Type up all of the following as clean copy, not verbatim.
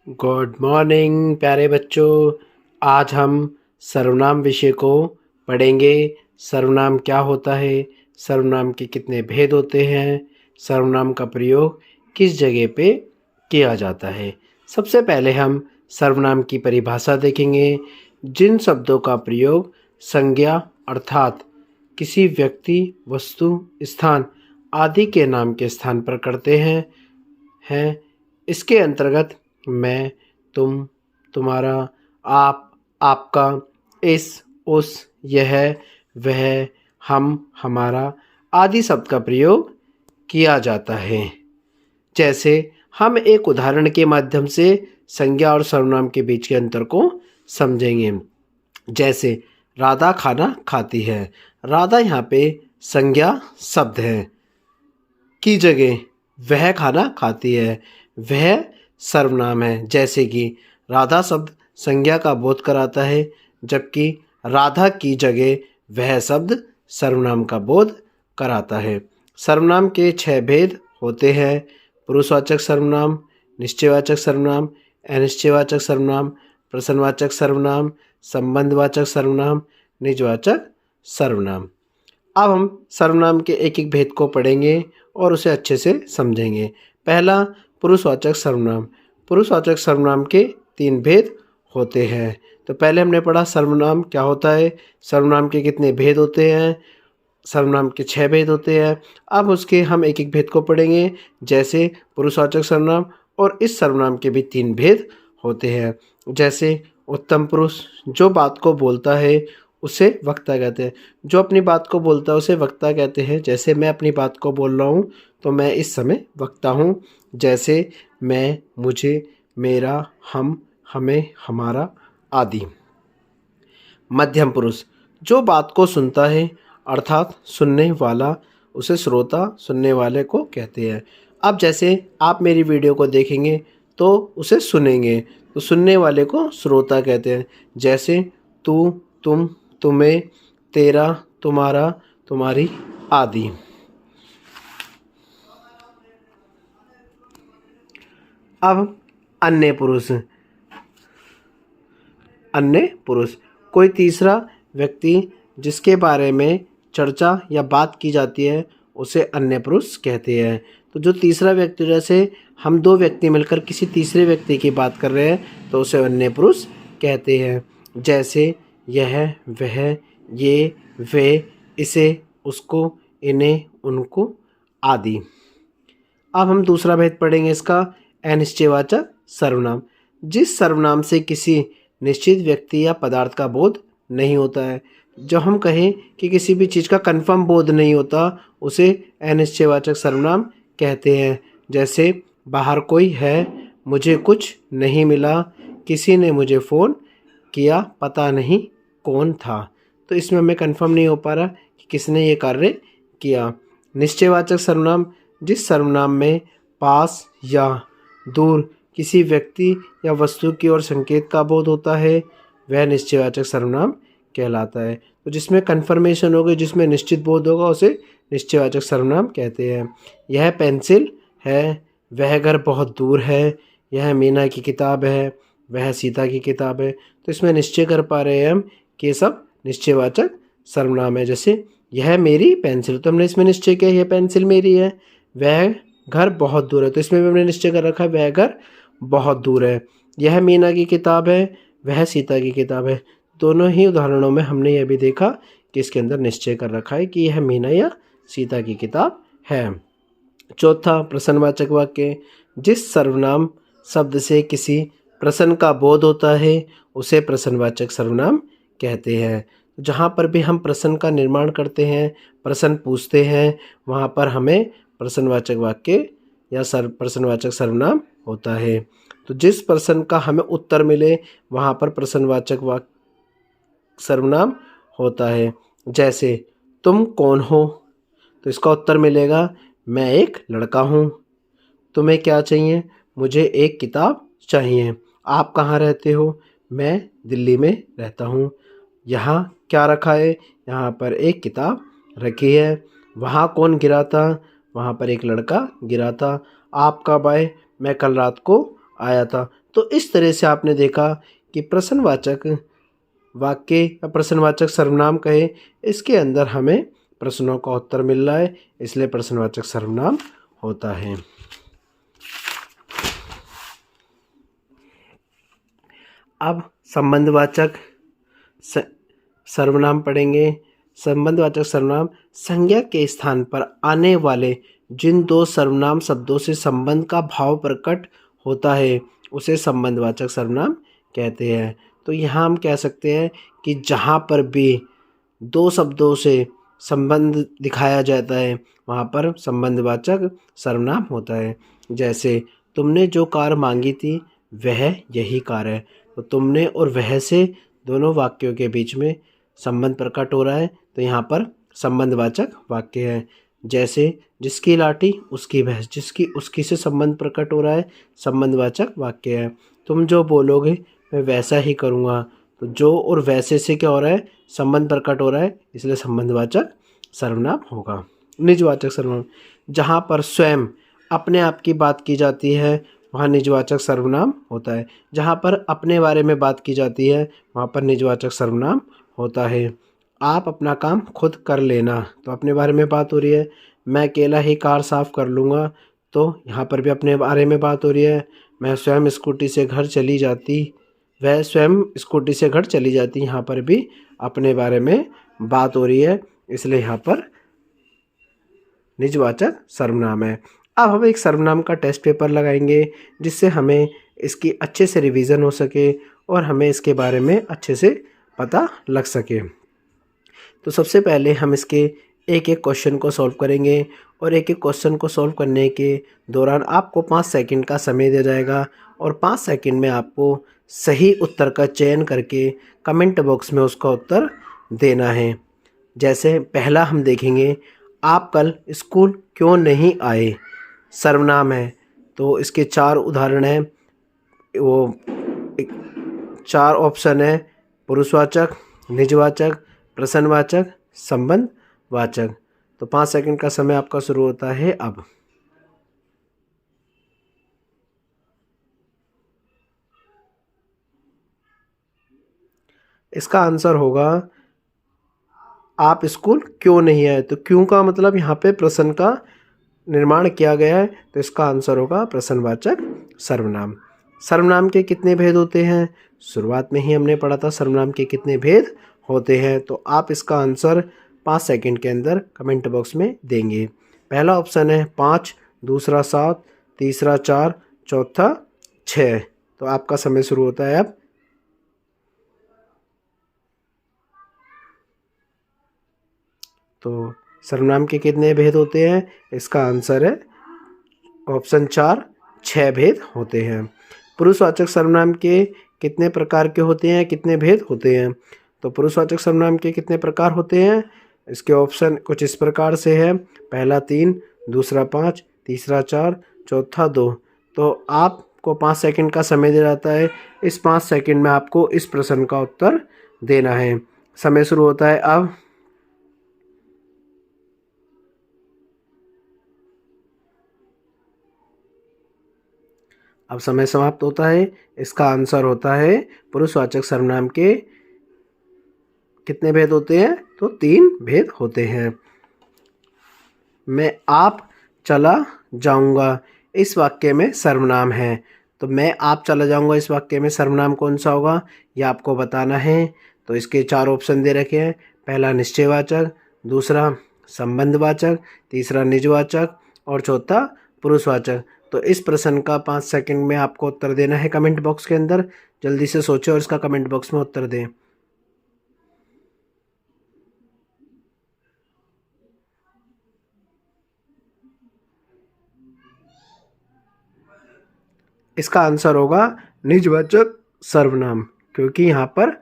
Good morning प्यारे बच्चों। आज हम सर्वनाम विषय को पढ़ेंगे। सर्वनाम क्या होता है, सर्वनाम के कितने भेद होते हैं, सर्वनाम का प्रयोग किस जगह पे किया जाता है। सबसे पहले हम सर्वनाम की परिभाषा देखेंगे। जिन शब्दों का प्रयोग संज्ञा अर्थात किसी व्यक्ति, वस्तु, स्थान आदि के नाम के स्थान पर करते हैं इसके अंतर्गत मैं, तुम, तुम्हारा, आप, आपका, इस, उस, यह, वह, हम, हमारा आदि शब्द का प्रयोग किया जाता है। जैसे हम एक उदाहरण के माध्यम से संज्ञा और सर्वनाम के बीच के अंतर को समझेंगे। जैसे राधा खाना खाती है। राधा यहाँ पे संज्ञा शब्द है की जगह वह खाना खाती है, वह सर्वनाम है। जैसे कि राधा शब्द संज्ञा का बोध कराता है, जबकि राधा की जगह वह शब्द सर्वनाम का बोध कराता है। सर्वनाम के 6 भेद होते हैं। पुरुषवाचक सर्वनाम, निश्चयवाचक सर्वनाम, अनिश्चयवाचक सर्वनाम, प्रश्नवाचक सर्वनाम, संबंधवाचक सर्वनाम, निजवाचक सर्वनाम। अब हम सर्वनाम के एक एक भेद को पढ़ेंगे और उसे अच्छे से समझेंगे। पहला, पुरुषवाचक सर्वनाम। पुरुषवाचक सर्वनाम के 3 भेद होते हैं। तो पहले हमने पढ़ा सर्वनाम क्या होता है, सर्वनाम के कितने भेद होते हैं। सर्वनाम के 6 भेद होते हैं। अब उसके हम एक एक भेद को पढ़ेंगे। जैसे पुरुषवाचक सर्वनाम और इस सर्वनाम के भी 3 भेद होते हैं। जैसे उत्तम पुरुष जो बात को बोलता है उसे वक्ता कहते हैं। जो अपनी बात को बोलता है उसे वक्ता कहते हैं। जैसे मैं अपनी बात को बोल रहा हूँ तो मैं इस समय वक्ता हूँ। जैसे मैं, मुझे, मेरा, हम, हमें, हमारा आदि। मध्यम पुरुष जो बात को सुनता है अर्थात सुनने वाला, उसे श्रोता, सुनने वाले को कहते हैं। अब जैसे आप मेरी वीडियो को देखेंगे तो उसे सुनेंगे, तो सुनने वाले को श्रोता कहते हैं। जैसे तू, तुम, तुम्हें, तेरा, तुम्हारा, तुम्हारी आदि। अब अन्य पुरुष। अन्य पुरुष कोई तीसरा व्यक्ति जिसके बारे में चर्चा या बात की जाती है उसे अन्य पुरुष कहते हैं। तो जो तीसरा व्यक्ति, जैसे हम 2 व्यक्ति मिलकर किसी तीसरे व्यक्ति की बात कर रहे हैं तो उसे अन्य पुरुष कहते हैं। जैसे यह, वह, ये, वे, इसे, उसको, इन्हें, उनको आदि। अब हम दूसरा भेद पढ़ेंगे इसका, अनिश्चयवाचक सर्वनाम। जिस सर्वनाम से किसी निश्चित व्यक्ति या पदार्थ का बोध नहीं होता है, जो हम कहें कि किसी भी चीज़ का कंफर्म बोध नहीं होता, उसे अनिश्चयवाचक सर्वनाम कहते हैं। जैसे बाहर कोई है, मुझे कुछ नहीं मिला, किसी ने मुझे फ़ोन किया, पता नहीं कौन था। तो इसमें हमें कंफर्म नहीं हो पा रहा कि किसने ये कार्य किया। निश्चयवाचक सर्वनाम जिस सर्वनाम में पास या दूर किसी व्यक्ति या वस्तु की ओर संकेत का बोध होता है वह निश्चयवाचक सर्वनाम कहलाता है। तो जिसमें कन्फर्मेशन होगी, जिसमें निश्चित बोध होगा, उसे निश्चयवाचक सर्वनाम कहते हैं। यह पेंसिल है, वह घर बहुत दूर है, यह मीना की किताब है, वह सीता की किताब है। तो इसमें निश्चय कर पा रहे हैं हम कि ये सब निश्चयवाचक सर्वनाम है। जैसे यह मेरी पेंसिल, तो हमने इसमें निश्चय किया यह पेंसिल मेरी है। वह घर बहुत दूर है, तो इसमें भी हमने निश्चय कर रखा है वह घर बहुत दूर है। यह मीना की किताब है, वह सीता की किताब है। दोनों ही उदाहरणों में हमने यह भी देखा कि इसके अंदर निश्चय कर रखा है कि यह मीना या सीता की किताब है। चौथा, प्रश्नवाचक वाक्य। जिस सर्वनाम शब्द से किसी प्रश्न का बोध होता है उसे प्रश्नवाचक सर्वनाम कहते हैं। जहाँ पर भी हम प्रश्न का निर्माण करते हैं, प्रश्न पूछते हैं, वहाँ पर हमें प्रश्नवाचक वाक्य या प्रश्नवाचक सर्वनाम होता है। तो जिस प्रश्न का हमें उत्तर मिले वहाँ पर प्रश्नवाचक वाक्य सर्वनाम होता है। जैसे तुम कौन हो, तो इसका उत्तर मिलेगा मैं एक लड़का हूँ। तुम्हें क्या चाहिए, मुझे एक किताब चाहिए। आप कहाँ रहते हो, मैं दिल्ली में रहता हूँ। यहाँ क्या रखा है, यहाँ पर एक किताब रखी है। वहाँ कौन गिरा था, वहाँ पर एक लड़का गिरा था। आप कब आए, मैं कल रात को आया था। तो इस तरह से आपने देखा कि प्रश्नवाचक वाक्य या प्रश्नवाचक सर्वनाम कहे, इसके अंदर हमें प्रश्नों का उत्तर मिल रहा है, इसलिए प्रश्नवाचक सर्वनाम होता है। अब संबंधवाचक सर्वनाम पढ़ेंगे। संबंधवाचक सर्वनाम संज्ञा के स्थान पर आने वाले जिन दो सर्वनाम शब्दों से संबंध का भाव प्रकट होता है उसे संबंधवाचक सर्वनाम कहते हैं। तो यहाँ हम कह सकते हैं कि जहाँ पर भी दो शब्दों से संबंध दिखाया जाता है वहाँ पर संबंधवाचक सर्वनाम होता है। जैसे तुमने जो कार मांगी थी वह यही कार है, तो तुमने और वह से दोनों वाक्यों के बीच में संबंध प्रकट हो रहा है, तो यहाँ पर संबंधवाचक वाक्य है। जैसे जिसकी लाठी उसकी भैंस, जिसकी उसकी से संबंध प्रकट हो रहा है, संबंधवाचक वाक्य है। तुम जो बोलोगे मैं वैसा ही करूँगा, तो जो और वैसे से क्या हो रहा है, संबंध प्रकट हो रहा है, इसलिए संबंधवाचक सर्वनाम होगा। निजवाचक सर्वनाम जहाँ पर स्वयं अपने आप की बात की जाती है वहाँ निजवाचक सर्वनाम होता है। जहाँ पर अपने बारे में बात की जाती है वहाँ पर निजवाचक सर्वनाम होता है। आप अपना काम खुद कर लेना, तो अपने बारे में बात हो रही है। मैं अकेला ही कार साफ़ कर लूँगा, तो यहाँ पर भी अपने बारे में बात हो रही है। मैं स्वयं स्कूटी से घर चली जाती, वह स्वयं स्कूटी से घर चली जाती, यहाँ पर भी अपने बारे में बात हो रही है, इसलिए यहाँ पर निजवाचक सर्वनाम है। अब हम एक सर्वनाम का टेस्ट पेपर लगाएंगे जिससे हमें इसकी अच्छे से रिवीजन हो सके और हमें इसके बारे में अच्छे से पता लग सके। तो सबसे पहले हम इसके एक एक क्वेश्चन को सॉल्व करेंगे और एक एक क्वेश्चन को सॉल्व करने के दौरान आपको 5 सेकंड का समय दिया जाएगा और 5 सेकंड में आपको सही उत्तर का चयन करके कमेंट बॉक्स में उसका उत्तर देना है। जैसे पहला हम देखेंगे, आप कल स्कूल क्यों नहीं आए, सर्वनाम है, तो इसके 4 उदाहरण हैं, वो 4 ऑप्शन है, पुरुषवाचक, निजवाचक, प्रश्नवाचक, संबंधवाचक। तो 5 सेकंड का समय आपका शुरू होता है अब। इसका आंसर होगा आप स्कूल क्यों नहीं आए, तो क्यों का मतलब यहाँ पे प्रश्न का निर्माण किया गया है, तो इसका आंसर होगा प्रश्नवाचक सर्वनाम। सर्वनाम के कितने भेद होते हैं, शुरुआत में ही हमने पढ़ा था सर्वनाम के कितने भेद होते हैं, तो आप इसका आंसर 5 सेकंड के अंदर कमेंट बॉक्स में देंगे। पहला ऑप्शन है 5, दूसरा 7, तीसरा 4, चौथा 6। तो आपका समय शुरू होता है अब। तो सर्वनाम के कितने भेद होते हैं, इसका आंसर है ऑप्शन 4, 6 भेद होते हैं। पुरुषवाचक सर्वनाम के कितने प्रकार के होते हैं, कितने भेद होते हैं, तो पुरुषवाचक सर्वनाम के कितने प्रकार होते हैं, इसके ऑप्शन कुछ इस प्रकार से है, पहला 3, दूसरा 5, तीसरा 4, चौथा 2। तो आपको 5 सेकंड का समय दिया जाता है, इस 5 सेकंड में आपको इस प्रश्न का उत्तर देना है। समय शुरू होता है अब। अब समय समाप्त होता है। इसका आंसर होता है पुरुषवाचक सर्वनाम के कितने भेद होते हैं, तो 3 भेद होते हैं। मैं आप चला जाऊंगा इस वाक्य में सर्वनाम है, तो मैं आप चला जाऊंगा इस वाक्य में सर्वनाम कौन सा होगा ये आपको बताना है। तो इसके 4 ऑप्शन दे रखे हैं, पहला निश्चयवाचक, दूसरा संबंधवाचक, तीसरा निजवाचक और चौथा पुरुषवाचक। तो इस प्रश्न का 5 सेकंड में आपको उत्तर देना है कमेंट बॉक्स के अंदर। जल्दी से सोचें और इसका कमेंट बॉक्स में उत्तर दें। इसका आंसर होगा निजवाचक सर्वनाम, क्योंकि यहाँ पर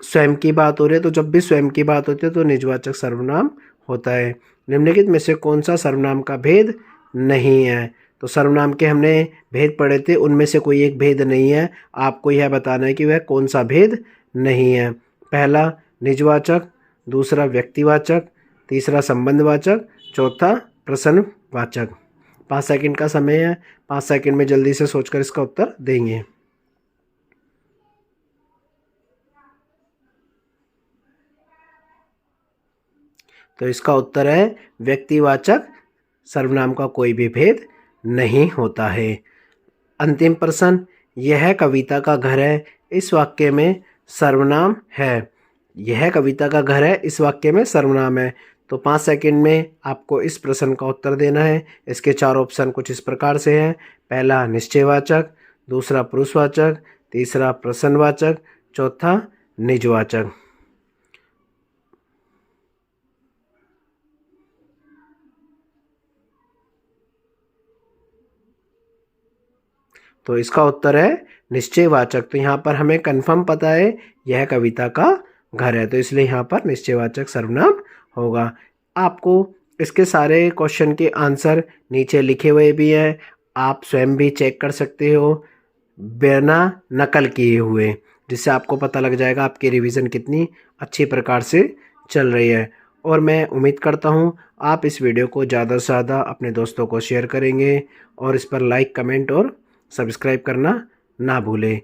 स्वयं की बात हो रही है, तो जब भी स्वयं की बात होती है तो निजवाचक सर्वनाम होता है। निम्नलिखित में से कौन सा सर्वनाम का भेद नहीं है, तो सर्वनाम के हमने भेद पढ़े थे, उनमें से कोई एक भेद नहीं है। आपको यह बताना है कि वह कौन सा भेद नहीं है। पहला निजवाचक, दूसरा व्यक्तिवाचक, तीसरा संबंधवाचक, चौथा प्रश्नवाचक। 5 सेकंड का समय है, 5 सेकंड में जल्दी से सोचकर इसका उत्तर देंगे। तो इसका उत्तर है व्यक्तिवाचक सर्वनाम का कोई भी भेद नहीं होता है। अंतिम प्रश्न, यह कविता का घर है, इस वाक्य में सर्वनाम है। यह कविता का घर है, इस वाक्य में सर्वनाम है। तो 5 सेकंड में आपको इस प्रश्न का उत्तर देना है। इसके 4 ऑप्शन कुछ इस प्रकार से हैं। पहला निश्चयवाचक, दूसरा पुरुषवाचक, तीसरा प्रश्नवाचक, चौथा निजवाचक। तो इसका उत्तर है निश्चयवाचक। तो यहाँ पर हमें कंफर्म पता है यह कविता का घर है, तो इसलिए यहाँ पर निश्चयवाचक सर्वनाम होगा। आपको इसके सारे क्वेश्चन के आंसर नीचे लिखे हुए भी हैं, आप स्वयं भी चेक कर सकते हो बिना नकल किए हुए, जिससे आपको पता लग जाएगा आपकी रिवीजन कितनी अच्छी प्रकार से चल रही है। और मैं उम्मीद करता हूँ आप इस वीडियो को ज़्यादा से ज़्यादा अपने दोस्तों को शेयर करेंगे और इस पर लाइक, कमेंट और सब्सक्राइब करना ना भूलें।